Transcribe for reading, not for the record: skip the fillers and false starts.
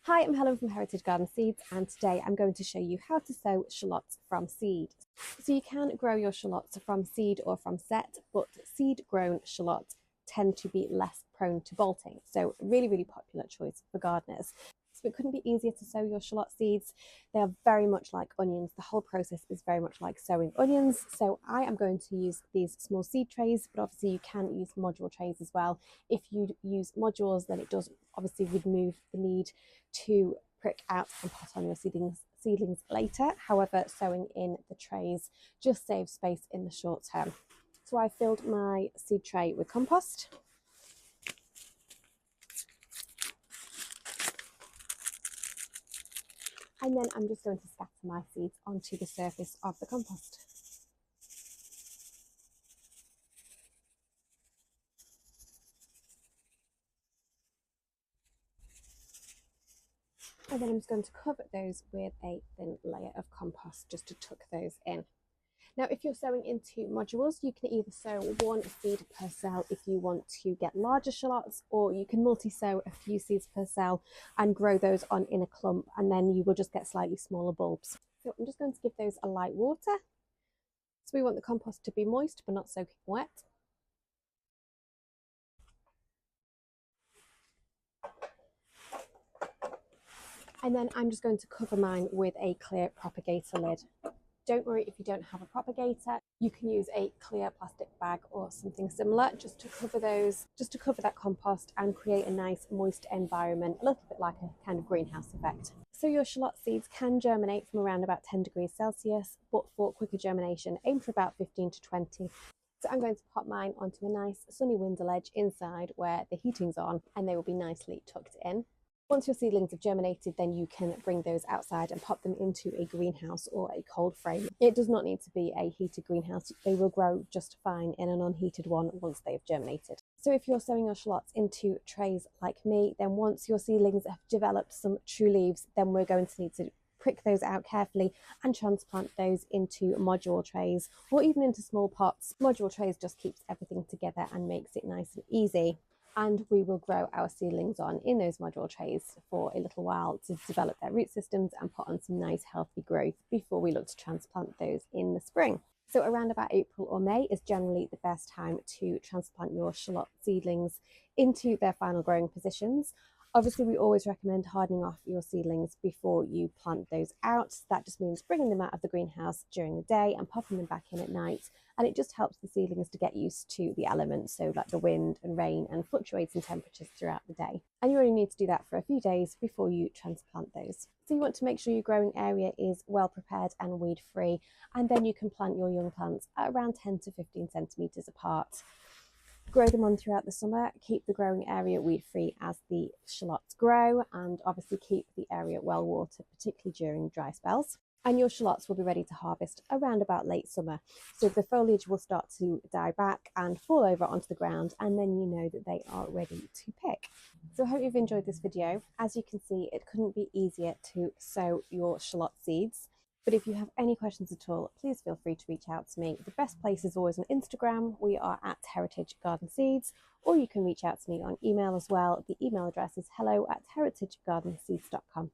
Hi, I'm Helen from Heritage Garden Seeds, and today I'm going to show you how to sow shallots from seed. So you can grow your shallots from seed or from set, but seed grown shallots tend to be less prone to bolting. So really popular choice for gardeners. So it couldn't be easier to sow your shallot seeds. They are very much like onions. The whole process is very much like sowing onions. So I am going to use these small seed trays, but obviously you can use module trays as well. If you use modules, then it does obviously remove the need to prick out and pot on your seedlings later. However, sowing in the trays just saves space in the short term. So I filled my seed tray with compost. And then I'm just going to scatter my seeds onto the surface of the compost. And then I'm just going to cover those with a thin layer of compost just to tuck those in. Now, if you're sowing into modules, you can either sow one seed per cell if you want to get larger shallots, or you can multi-sow a few seeds per cell and grow those on in a clump, and then you will just get slightly smaller bulbs. So I'm just going to give those a light water. So we want the compost to be moist but not soaking wet. And then I'm just going to cover mine with a clear propagator lid. Don't worry if you don't have a propagator, you can use a clear plastic bag or something similar just to cover those, just to cover that compost and create a nice moist environment, a little bit like a kind of greenhouse effect. So your shallot seeds can germinate from around about 10 degrees Celsius, but for quicker germination, aim for about 15 to 20. So I'm going to pop mine onto a nice sunny window ledge inside where the heating's on, and they will be nicely tucked in. Once your seedlings have germinated, then you can bring those outside and pop them into a greenhouse or a cold frame. It does not need to be a heated greenhouse. They will grow just fine in an unheated one once they've germinated. So if you're sowing your shallots into trays like me, then once your seedlings have developed some true leaves, then we're going to need to prick those out carefully and transplant those into module trays or even into small pots. Module trays just keeps everything together and makes it nice and easy. And we will grow our seedlings on in those module trays for a little while to develop their root systems and put on some nice healthy growth before we look to transplant those in the spring. So around about April or May is generally the best time to transplant your shallot seedlings into their final growing positions. Obviously, we always recommend hardening off your seedlings before you plant those out. That just means bringing them out of the greenhouse during the day and popping them back in at night. And it just helps the seedlings to get used to the elements, so like the wind and rain and fluctuating temperatures throughout the day. And you only need to do that for a few days before you transplant those. So you want to make sure your growing area is well prepared and weed free, and then you can plant your young plants at around 10 to 15 centimetres apart. Grow them on throughout the summer, keep the growing area weed free as the shallots grow, and obviously keep the area well watered, particularly during dry spells. And your shallots will be ready to harvest around about late summer. So the foliage will start to die back and fall over onto the ground, and then you know that they are ready to pick. So I hope you've enjoyed this video. As you can see, it couldn't be easier to sow your shallot seeds. But if you have any questions at all, please feel free to reach out to me. The best place is always on Instagram. We are at Heritage Garden Seeds, or you can reach out to me on email as well. The email address is hello@heritagegardenseeds.com.